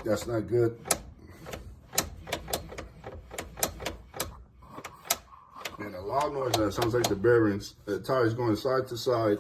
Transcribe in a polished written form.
That's not good. And a loud noise that sounds like the bearings. The tires going side to side.